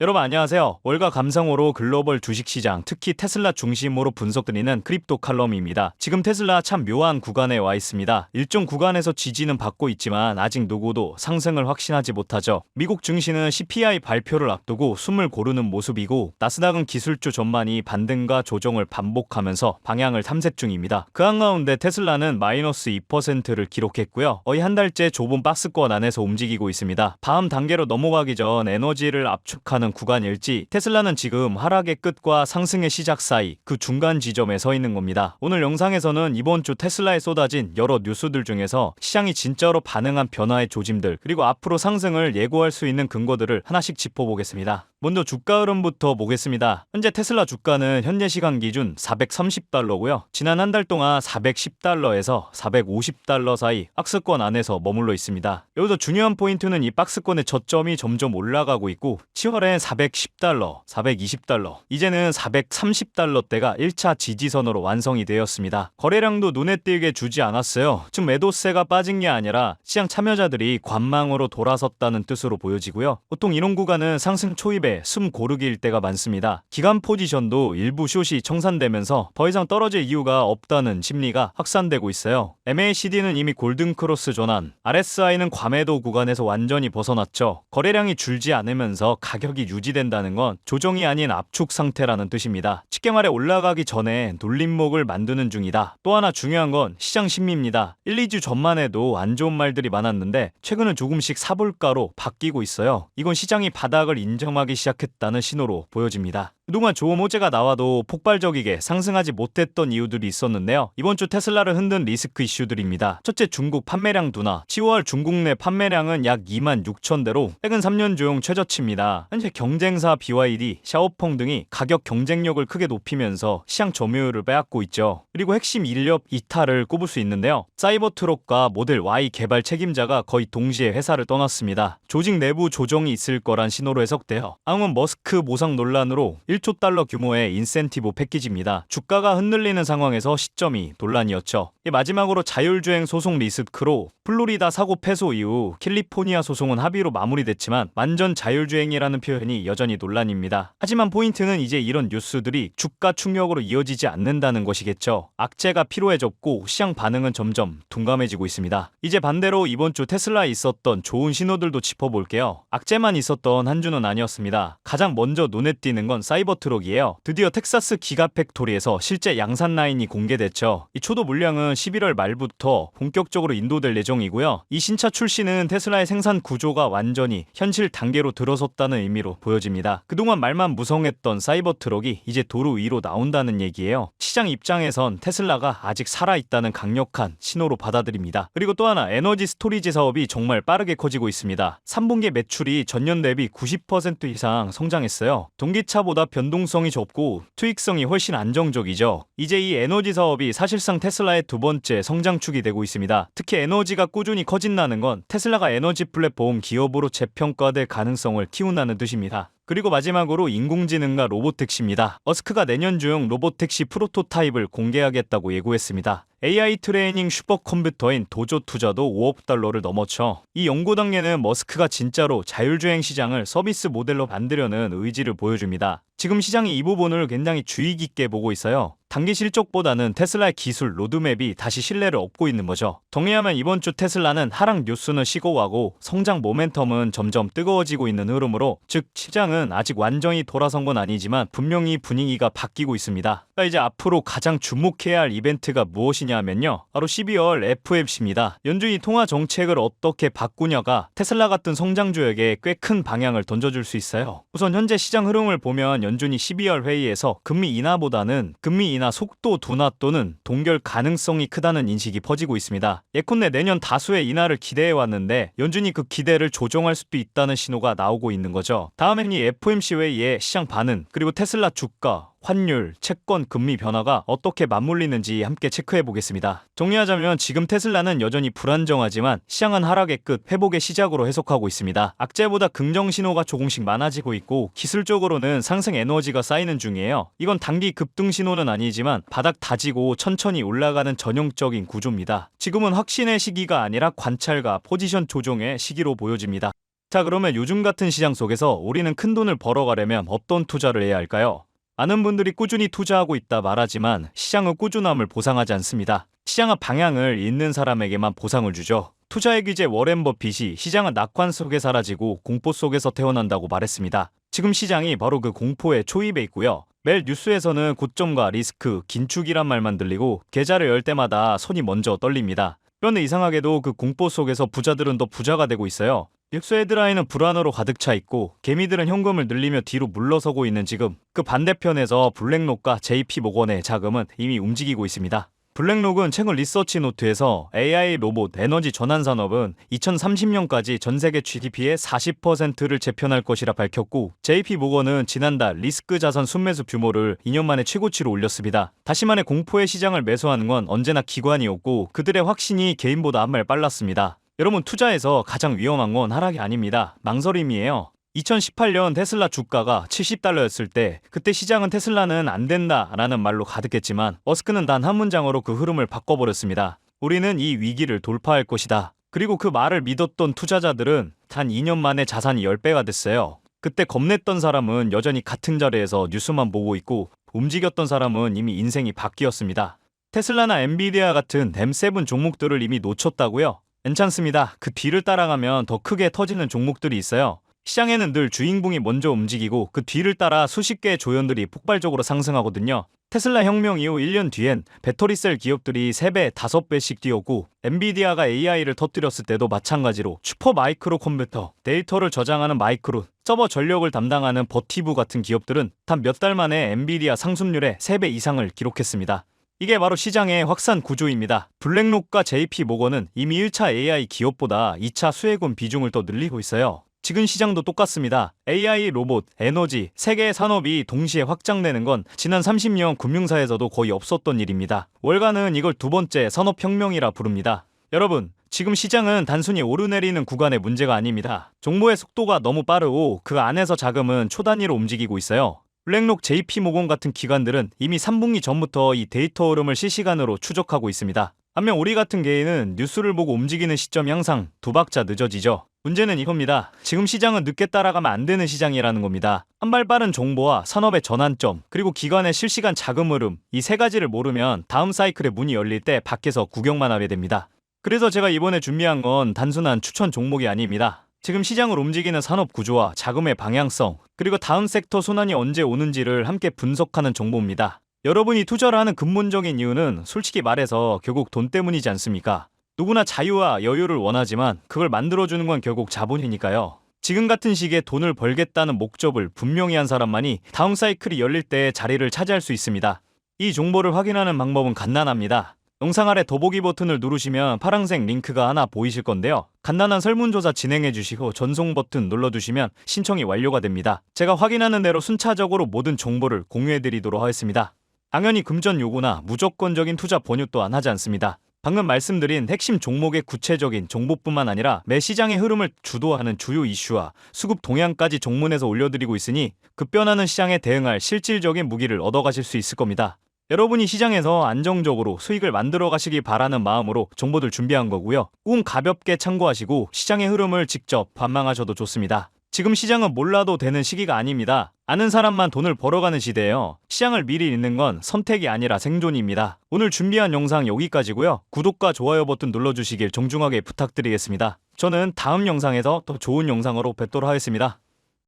여러분 안녕하세요. 월가 감성어로 글로벌 주식시장, 특히 테슬라 중심으로 분석드리는 크립토 칼럼입니다. 지금 테슬라 참 묘한 구간에 와 있습니다. 일정 구간에서 지지는 받고 있지만 아직 누구도 상승을 확신하지 못하죠. 미국 증시는 CPI 발표를 앞두고 숨을 고르는 모습이고, 나스닥은 기술주 전반이 반등과 조정을 반복하면서 방향을 탐색 중입니다. 그 한가운데 테슬라는 마이너스 2%를 기록했고요. 거의 한 달째 좁은 박스권 안에서 움직이고 있습니다. 다음 단계로 넘어가기 전 에너지를 압축하는 구간일지, 테슬라는 지금 하락의 끝과 상승의 시작 사이 그 중간 지점에 서 있는 겁니다. 오늘 영상에서는 이번 주 테슬라에 쏟아진 여러 뉴스들 중에서 시장이 진짜로 반응한 변화의 조짐들, 그리고 앞으로 상승을 예고할 수 있는 근거들을 하나씩 짚어보겠습니다. 먼저 주가 흐름부터 보겠습니다. 현재 테슬라 주가는 현재 시간 기준 430달러고요. 지난 한 달 동안 410달러에서 450달러 사이 박스권 안에서 머물러 있습니다. 여기서 중요한 포인트는 이 박스권의 저점이 점점 올라가고 있고, 7월엔 410달러, 420달러, 이제는 430달러대가 1차 지지선으로 완성이 되었습니다. 거래량도 눈에 띄게 주지 않았어요. 즉 매도세가 빠진 게 아니라 시장 참여자들이 관망으로 돌아섰다는 뜻으로 보여지고요. 보통 이런 구간은 상승 초입에 숨 고르기일 때가 많습니다. 기간 포지션도 일부 숏이 청산되면서 더 이상 떨어질 이유가 없다는 심리가 확산되고 있어요. MACD는 이미 골든크로스 전환, RSI는 과매도 구간에서 완전히 벗어났죠. 거래량이 줄지 않으면서 가격이 유지된다는 건 조정이 아닌 압축 상태라는 뜻입니다. 쉽게 말해 올라가기 전에 눌림목을 만드는 중이다. 또 하나 중요한 건 시장 심리입니다. 1, 2주 전만 해도 안 좋은 말들이 많았는데 최근은 조금씩 사불가로 바뀌고 있어요. 이건 시장이 바닥을 인정하기 시작했다는 신호로 보여집니다. 그동안 좋은 호재가 나와도 폭발적이게 상승하지 못했던 이유들이 있었는데요. 이번 주 테슬라를 흔든 리스크 이슈들입니다. 첫째, 중국 판매량 둔화. 10월 중국 내 판매량은 약 26,000대로 최근 3년 중 최저치입니다. 현재 경쟁사 BYD, 샤오펑 등이 가격 경쟁력을 크게 높이면서 시장 점유율을 빼앗고 있죠. 그리고 핵심 인력 이탈을 꼽을 수 있는데요. 사이버트럭과 모델 Y 개발 책임자가 거의 동시에 회사를 떠났습니다. 조직 내부 조정이 있을 거란 신호로 해석돼요. 다음은 머스크 모상 논란으로 1조 달러 규모의 인센티브 패키지입니다. 주가가 흔들리는 상황에서 시점이 논란이었죠. 마지막으로 자율주행 소송 리스크로 플로리다 사고 패소 이후 캘리포니아 소송은 합의로 마무리됐지만 완전 자율주행이라는 표현이 여전히 논란입니다. 하지만 포인트는 이제 이런 뉴스들이 주가 충격으로 이어지지 않는다는 것이겠죠. 악재가 피로해졌고 시장 반응은 점점 둔감해지고 있습니다. 이제 반대로 이번 주 테슬라에 있었던 좋은 신호들도 짚어볼게요. 악재만 있었던 한 주는 아니었습니다. 가장 먼저 눈에 띄는 건 사이버트럭이에요. 드디어 텍사스 기가팩토리에서 실제 양산 라인이 공개됐죠. 이 초도 물량은 11월 말부터 본격적으로 인도될 예정이고요. 이 신차 출시는 테슬라의 생산 구조가 완전히 현실 단계로 들어섰다는 의미로 보여집니다. 그동안 말만 무성했던 사이버트럭이 이제 도로 위로 나온다는 얘기예요. 시장 입장에선 테슬라가 아직 살아있다는 강력한 신호로 받아들입니다. 그리고 또 하나, 에너지 스토리지 사업이 정말 빠르게 커지고 있습니다. 3분기 매출이 전년 대비 90% 이상 성장했어요. 전기차보다 변동성이 적고 투익성이 훨씬 안정적이죠. 이제 이 에너지 사업이 사실상 테슬라의 두 번째 성장축이 되고 있습니다. 특히 에너지가 꾸준히 커진다는 건 테슬라가 에너지 플랫폼 기업으로 재평가될 가능성을 키운다는 뜻입니다. 그리고 마지막으로 인공지능과 로보택시입니다. 머스크가 내년 중 로보택시 프로토타입을 공개하겠다고 예고했습니다. AI 트레이닝 슈퍼컴퓨터인 도조 투자도 5억 달러를 넘었죠. 이 연구 단계는 머스크가 진짜로 자율주행 시장을 서비스 모델로 만들려는 의지를 보여줍니다. 지금 시장이 이 부분을 굉장히 주의 깊게 보고 있어요. 단기 실적보다는 테슬라의 기술 로드맵이 다시 신뢰를 얻고 있는 거죠. 정리하면 이번 주 테슬라는 하락 뉴스는 식어가고 성장 모멘텀은 점점 뜨거워지고 있는 흐름으로, 즉 시장은 아직 완전히 돌아선 건 아니지만 분명히 분위기가 바뀌고 있습니다. 이제 앞으로 가장 주목해야 할 이벤트가 무엇이냐면요, 바로 12월 FOMC입니다. 연준이 통화 정책을 어떻게 바꾸냐가 테슬라 같은 성장주에게 꽤 큰 방향을 던져줄 수 있어요. 우선 현재 시장 흐름을 보면 연준이 12월 회의에서 금리 인하보다는 금리 인하 속도 둔화 또는 동결 가능성이 크다는 인식이 퍼지고 있습니다. 예컨대 내년 다수의 인하를 기대해왔는데 연준이 그 기대를 조정할 수도 있다는 신호가 나오고 있는 거죠. 다음엔 이 FOMC 회의의 시장 반응, 그리고 테슬라 주가, 환율, 채권, 금리 변화가 어떻게 맞물리는지 함께 체크해 보겠습니다. 정리하자면 지금 테슬라는 여전히 불안정하지만 시장은 하락의 끝, 회복의 시작으로 해석하고 있습니다. 악재보다 긍정 신호가 조금씩 많아지고 있고 기술적으로는 상승 에너지가 쌓이는 중이에요. 이건 단기 급등 신호는 아니지만 바닥 다지고 천천히 올라가는 전형적인 구조입니다. 지금은 확신의 시기가 아니라 관찰과 포지션 조정의 시기로 보여집니다. 자, 그러면 요즘 같은 시장 속에서 우리는 큰 돈을 벌어가려면 어떤 투자를 해야 할까요? 많은 분들이 꾸준히 투자하고 있다 말하지만 시장은 꾸준함을 보상하지 않습니다. 시장은 방향을 잇는 사람에게만 보상을 주죠. 투자의 귀재 워렌 버핏이 시장은 낙관 속에 사라지고 공포 속에서 태어난다고 말했습니다. 지금 시장이 바로 그 공포의 초입에 있고요. 매일 뉴스에서는 고점과 리스크, 긴축이란 말만 들리고 계좌를 열 때마다 손이 먼저 떨립니다. 그런데 이상하게도 그 공포 속에서 부자들은 더 부자가 되고 있어요. 뉴스 헤드라인은 불안으로 가득 차 있고 개미들은 현금을 늘리며 뒤로 물러서고 있는 지금, 그 반대편에서 블랙록과 JP모건의 자금은 이미 움직이고 있습니다. 블랙록은 최근 리서치 노트에서 AI 로봇 에너지 전환 산업은 2030년까지 전 세계 GDP의 40%를 재편할 것이라 밝혔고, JP모건은 지난달 리스크 자산 순매수 규모를 2년 만에 최고치로 올렸습니다. 다시 말해 공포의 시장을 매수하는 건 언제나 기관이었고 그들의 확신이 개인보다 한 발 빨랐습니다. 여러분, 투자에서 가장 위험한 건 하락이 아닙니다. 망설임이에요. 2018년 테슬라 주가가 $70였을 때 그때 시장은 테슬라는 안 된다라는 말로 가득했지만 머스크는 단 한 문장으로 그 흐름을 바꿔버렸습니다. 우리는 이 위기를 돌파할 것이다. 그리고 그 말을 믿었던 투자자들은 단 2년 만에 자산이 10배가 됐어요. 그때 겁냈던 사람은 여전히 같은 자리에서 뉴스만 보고 있고 움직였던 사람은 이미 인생이 바뀌었습니다. 테슬라나 엔비디아 같은 M7 종목들을 이미 놓쳤다고요? 괜찮습니다. 그 뒤를 따라가면 더 크게 터지는 종목들이 있어요. 시장에는 늘 주인공이 먼저 움직이고 그 뒤를 따라 수십 개의 조연들이 폭발적으로 상승하거든요. 테슬라 혁명 이후 1년 뒤엔 배터리셀 기업들이 3배, 5배씩 뛰었고 엔비디아가 AI를 터뜨렸을 때도 마찬가지로 슈퍼마이크로 컴퓨터, 데이터를 저장하는 마이크론, 서버 전력을 담당하는 버티브 같은 기업들은 단 몇 달 만에 엔비디아 상승률의 3배 이상을 기록했습니다. 이게 바로 시장의 확산 구조입니다. 블랙록과 JP모건은 이미 1차 AI 기업보다 2차 수혜군 비중을 더 늘리고 있어요. 지금 시장도 똑같습니다. AI, 로봇, 에너지, 세 개의 산업이 동시에 확장되는 건 지난 30년 금융사에서도 거의 없었던 일입니다. 월가는 이걸 두 번째 산업혁명이라 부릅니다. 여러분, 지금 시장은 단순히 오르내리는 구간의 문제가 아닙니다. 정보의 속도가 너무 빠르고 그 안에서 자금은 초단위로 움직이고 있어요. 블랙록, JP모건 같은 기관들은 이미 3분기 전부터 이 데이터 흐름을 실시간으로 추적하고 있습니다. 반면 우리 같은 개인은 뉴스를 보고 움직이는 시점이 항상 두 박자 늦어지죠. 문제는 이겁니다. 지금 시장은 늦게 따라가면 안 되는 시장이라는 겁니다. 한 발 빠른 정보와 산업의 전환점, 그리고 기관의 실시간 자금 흐름, 이 세 가지를 모르면 다음 사이클의 문이 열릴 때 밖에서 구경만 하게 됩니다. 그래서 제가 이번에 준비한 건 단순한 추천 종목이 아닙니다. 지금 시장을 움직이는 산업 구조와 자금의 방향성, 그리고 다음 섹터 순환이 언제 오는지를 함께 분석하는 정보입니다. 여러분이 투자를 하는 근본적인 이유는 솔직히 말해서 결국 돈 때문이지 않습니까? 누구나 자유와 여유를 원하지만 그걸 만들어주는 건 결국 자본이니까요. 지금 같은 시기에 돈을 벌겠다는 목적을 분명히 한 사람만이 다음 사이클이 열릴 때 자리를 차지할 수 있습니다. 이 정보를 확인하는 방법은 간단합니다. 영상 아래 더보기 버튼을 누르시면 파란색 링크가 하나 보이실 건데요. 간단한 설문조사 진행해 주시고 전송 버튼 눌러두시면 신청이 완료가 됩니다. 제가 확인하는 대로 순차적으로 모든 정보를 공유해 드리도록 하겠습니다. 당연히 금전 요구나 무조건적인 투자 권유 또한 하지 않습니다. 방금 말씀드린 핵심 종목의 구체적인 정보뿐만 아니라 매 시장의 흐름을 주도하는 주요 이슈와 수급 동향까지 종문에서 올려드리고 있으니 급변하는 시장에 대응할 실질적인 무기를 얻어가실 수 있을 겁니다. 여러분이 시장에서 안정적으로 수익을 만들어 가시기 바라는 마음으로 정보들 준비한 거고요. 꼭 가볍게 참고하시고 시장의 흐름을 직접 관망하셔도 좋습니다. 지금 시장은 몰라도 되는 시기가 아닙니다. 아는 사람만 돈을 벌어가는 시대예요. 시장을 미리 읽는 건 선택이 아니라 생존입니다. 오늘 준비한 영상 여기까지고요. 구독과 좋아요 버튼 눌러주시길 정중하게 부탁드리겠습니다. 저는 다음 영상에서 더 좋은 영상으로 뵙도록 하겠습니다.